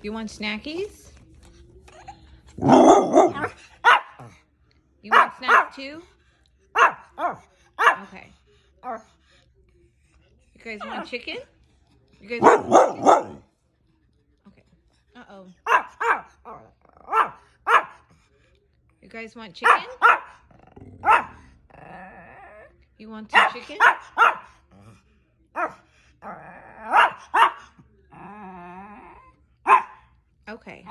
You want snackies? You want snacks too? Okay. You guys want chicken? You guys want chicken? Okay. Uh-oh. You guys want chicken? You want some chicken? Okay.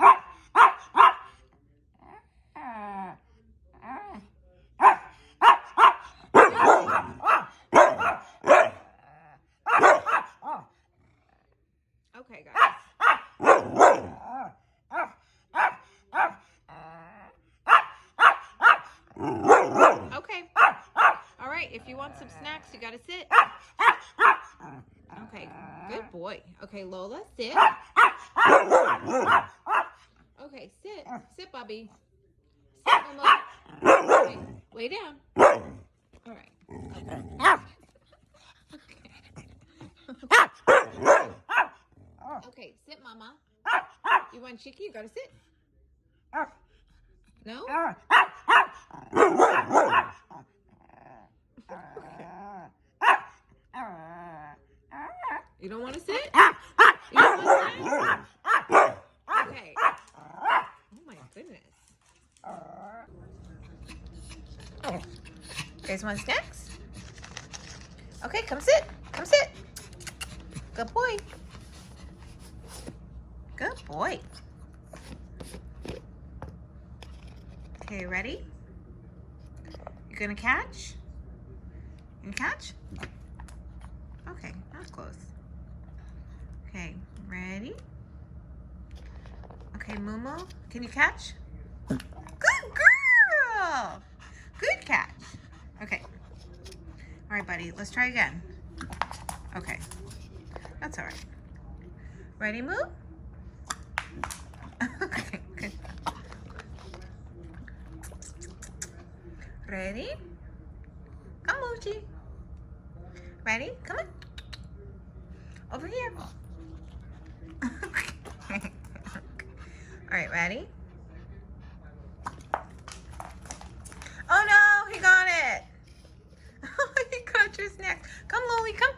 Okay, guys. Okay. All right, if you want some snacks, you gotta sit. Okay, good boy. Okay, Lola, sit. Okay, sit. Sit, Bubby. Sit, Momo. Okay, lay down. All right. Okay, sit, Mama. You want chicky? You gotta sit. No? You don't want to sit? You don't want to sit? Okay. Oh my goodness. You guys want snacks? Okay, come sit. Come sit. Good boy. Good boy. Okay, ready? You gonna catch? You gonna catch? Okay, that's close. Okay, ready? Okay, Momo, can you catch? Good girl! Good catch. Okay. All right, buddy, let's try again. Okay, that's all right. Ready, Moo? Okay, good. Ready? Come, Moochie. Ready? Come on. Over here. Okay. All right, ready? Oh no, he got it. He got your snack. Come, Lily, come.